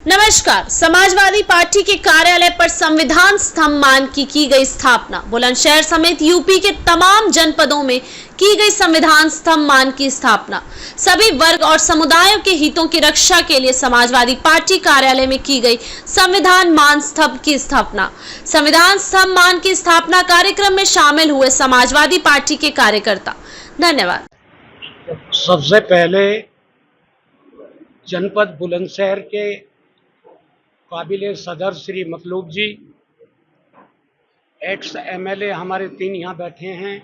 नमस्कार। समाजवादी पार्टी के कार्यालय पर संविधान स्तंभ मान की गई स्थापना। बुलंदशहर समेत यूपी के तमाम जनपदों में की गई संविधान स्तंभ मान की स्थापना। सभी वर्ग और समुदायों के हितों की रक्षा के लिए समाजवादी पार्टी कार्यालय में की गई संविधान मान स्तंभ की स्थापना। संविधान स्तंभ मान की स्थापना कार्यक्रम में शामिल हुए समाजवादी पार्टी के कार्यकर्ता। धन्यवाद। सबसे पहले जनपद बुलंदशहर के काबिले सदर श्री मतलूब जी, एक्स एमएलए हमारे 3 यहाँ बैठे हैं,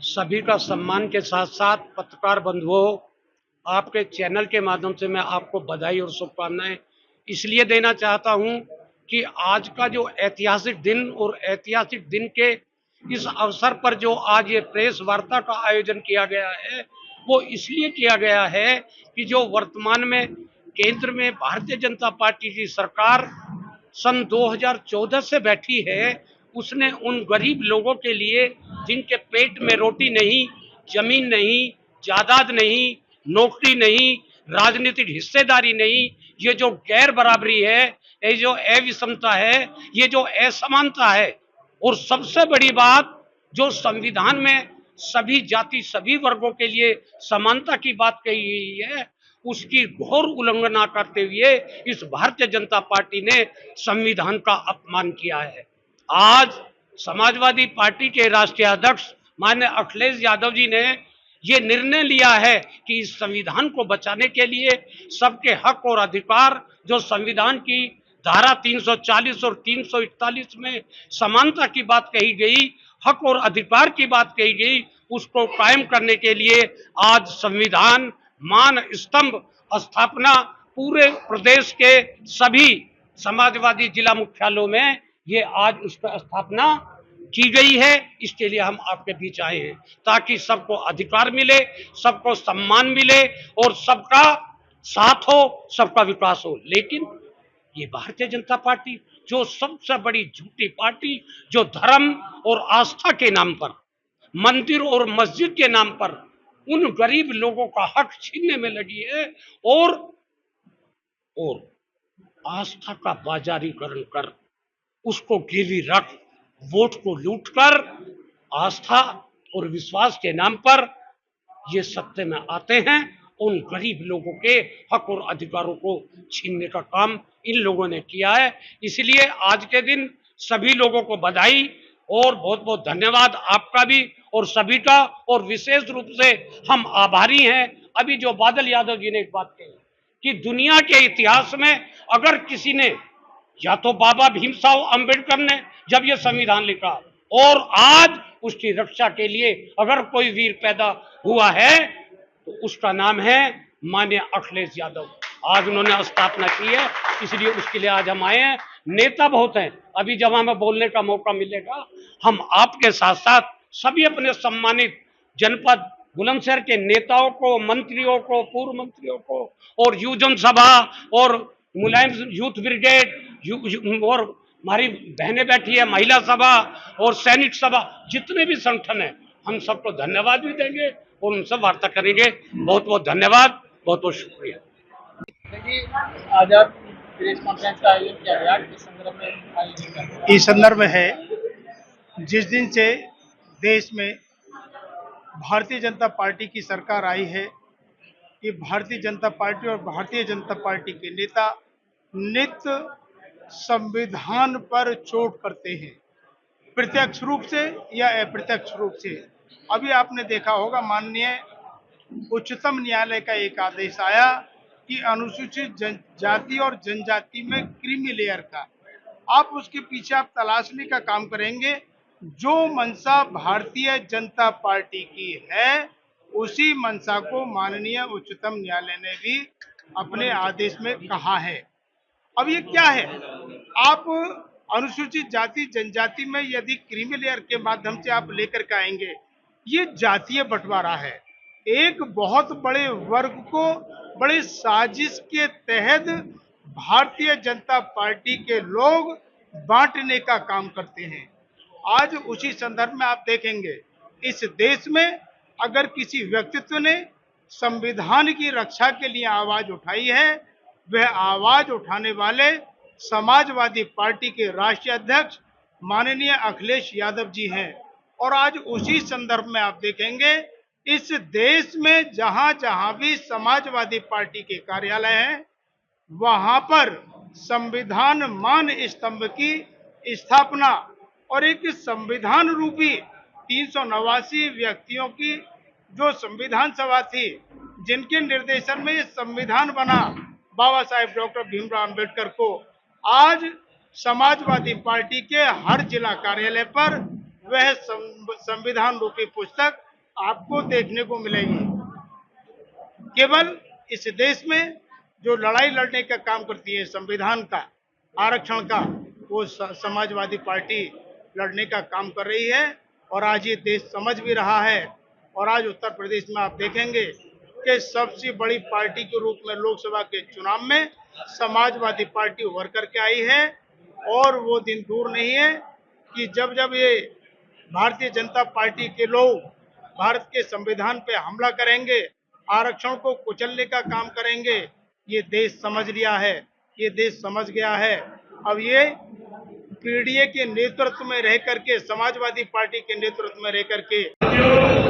सभी का सम्मान के साथ साथ पत्रकार बंधुओं, आपके चैनल के माध्यम से मैं आपको बधाई और शुभकामनाएं इसलिए देना चाहता हूं कि आज का जो ऐतिहासिक दिन और ऐतिहासिक दिन के इस अवसर पर जो आज ये प्रेस वार्ता का आयोजन किया गया है, वो इसलिए किया गया है कि जो वर्तमान में केंद्र में भारतीय जनता पार्टी की सरकार सन 2014 से बैठी है, उसने उन गरीब लोगों के लिए जिनके पेट में रोटी नहीं, जमीन नहीं, जायदाद नहीं, नौकरी नहीं, राजनीतिक हिस्सेदारी नहीं, ये जो गैर बराबरी है, ये जो अविषमता है, ये जो असमानता है, और सबसे बड़ी बात जो संविधान में सभी जाति सभी वर्गों के लिए समानता की बात कही गई है, उसकी घोर उल्लंघना करते हुए इस भारतीय जनता पार्टी ने संविधान का अपमान किया है। आज समाजवादी पार्टी के राष्ट्रीय अध्यक्ष माननीय अखिलेश यादव जी ने ये निर्णय लिया है कि इस संविधान को बचाने के लिए सबके हक और अधिकार जो संविधान की धारा 340 और 341 में समानता की बात कही गई, हक और अधिकार की बात कही गई, उसको कायम करने के लिए आज संविधान मान स्तंभ स्थापना पूरे प्रदेश के सभी समाजवादी जिला मुख्यालयों में ये आज उसका स्थापना की गई है। इसके लिए हम आपके बीच आए हैं ताकि सबको अधिकार मिले, सबको सम्मान मिले और सबका साथ हो, सबका विकास हो। लेकिन ये भारतीय जनता पार्टी जो सबसे बड़ी झूठी पार्टी, जो धर्म और आस्था के नाम पर, मंदिर और मस्जिद के नाम पर उन गरीब लोगों का हक छीनने में लगी है और आस्था का बाजारीकरण कर, उसको गिरवी रख, वोट को लूटकर आस्था और विश्वास के नाम पर ये सत्ते में आते हैं। उन गरीब लोगों के हक और अधिकारों को छीनने का काम इन लोगों ने किया है। इसलिए आज के दिन सभी लोगों को बधाई और बहुत बहुत धन्यवाद आपका भी और सभी का, और विशेष रूप से हम आभारी हैं। अभी जो बादल यादव जी ने एक बात कही कि दुनिया के इतिहास में अगर किसी ने, या तो बाबा भीमराव अंबेडकर ने जब ये संविधान लिखा, और आज उसकी रक्षा के लिए अगर कोई वीर पैदा हुआ है तो उसका नाम है माननीय अखिलेश यादव। आज उन्होंने स्थापना की है, इसलिए उसके लिए आज हम आए हैं। नेता बहुत हैं, अभी जब हमें बोलने का मौका मिलेगा हम आपके साथ साथ सभी अपने सम्मानित जनपद बुलंदशहर के नेताओं को, मंत्रियों को, पूर्व मंत्रियों को, और युवजन सभा और मुलायम यूथ ब्रिगेड और हमारी बहनें बैठी है महिला सभा और सैनिक सभा, जितने भी संगठन है, हम सबको धन्यवाद भी देंगे और उनसे वार्ता करेंगे। बहुत बहुत धन्यवाद, बहुत बहुत शुक्रिया। आज आप प्रेस कॉन्फ्रेंस का आयोजन किया गया, किस संदर्भ में आयोजन किया गया? इस संदर्भ में है जिस दिन से देश में भारतीय जनता पार्टी की सरकार आई है, कि भारतीय जनता पार्टी और भारतीय जनता पार्टी के नेता नित्य संविधान पर चोट करते हैं, प्रत्यक्ष रूप से या अप्रत्यक्ष रूप से। अभी आपने देखा होगा माननीय उच्चतम न्यायालय का एक आदेश आया कि अनुसूचित जाति और जनजाति में क्रीमी लेयर का, आप उसके पीछे आप तलाशने का काम करेंगे। जो मंशा भारतीय जनता पार्टी की है, उसी मंशा को माननीय उच्चतम न्यायालय ने भी अपने आदेश में कहा है। अब ये क्या है, आप अनुसूचित जाति जनजाति में यदि क्रीमी लेयर के माध्यम से आप लेकर के आएंगे, ये जातीय बंटवारा है। एक बहुत बड़े वर्ग को बड़े साजिश के तहत भारतीय जनता पार्टी के लोग बांटने का काम करते हैं। आज उसी संदर्भ में आप देखेंगे, इस देश में अगर किसी व्यक्तित्व ने संविधान की रक्षा के लिए आवाज उठाई है वह आवाज उठाने वाले समाजवादी पार्टी के राष्ट्रीय अध्यक्ष माननीय अखिलेश यादव जी हैं। और आज उसी संदर्भ में आप देखेंगे इस देश में जहां जहां भी समाजवादी पार्टी के कार्यालय हैं वहां पर संविधान मान स्तंभ की स्थापना और एक संविधान रूपी 389 व्यक्तियों की जो संविधान सभा थी जिनके निर्देशन में ये संविधान बना बाबा साहेब डॉक्टर भीमराव अंबेडकर को, आज समाजवादी पार्टी के हर जिला कार्यालय पर वह संविधान रूपी पुस्तक आपको देखने को मिलेगी। केवल इस देश में जो लड़ाई लड़ने का काम करती है संविधान का, आरक्षण का, वो समाजवादी पार्टी लड़ने का काम कर रही है और आज ये देश समझ भी रहा है। और आज उत्तर प्रदेश में आप देखेंगे कि सबसे बड़ी पार्टी के रूप में लोकसभा के चुनाव में समाजवादी पार्टी उभर करके आई है और वो दिन दूर नहीं है कि जब जब ये भारतीय जनता पार्टी के लोग भारत के संविधान पे हमला करेंगे, आरक्षण को कुचलने का काम करेंगे। ये देश समझ लिया है, ये देश समझ गया है। अब ये पीडीए के नेतृत्व में रह करके, समाजवादी पार्टी के नेतृत्व में रह करके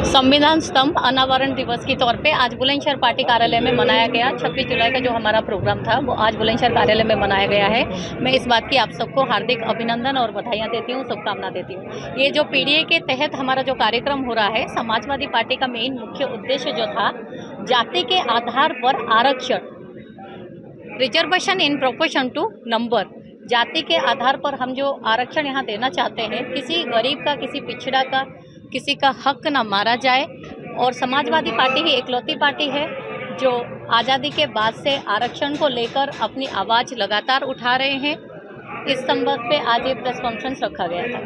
संविधान स्तंभ अनावरण दिवस के तौर पे आज बुलंदशहर पार्टी कार्यालय में मनाया गया। 26 जुलाई का जो हमारा प्रोग्राम था वो आज बुलंदशहर कार्यालय में मनाया गया है। मैं इस बात की आप सबको हार्दिक अभिनंदन और बधाइयाँ देती हूँ, शुभकामना देती हूँ। ये जो पीडीए के तहत हमारा जो कार्यक्रम हो रहा है, समाजवादी पार्टी का मेन मुख्य उद्देश्य जो था जाति के आधार पर आरक्षण, reservation in proportion to number, जाति के आधार पर हम जो आरक्षण यहाँ देना चाहते हैं, किसी गरीब का, किसी पिछड़ा का, किसी का हक ना मारा जाए। और समाजवादी पार्टी ही एकलौती पार्टी है जो आज़ादी के बाद से आरक्षण को लेकर अपनी आवाज़ लगातार उठा रहे हैं। इस संबंध पे आज ये प्रेस कॉन्फ्रेंस रखा गया था।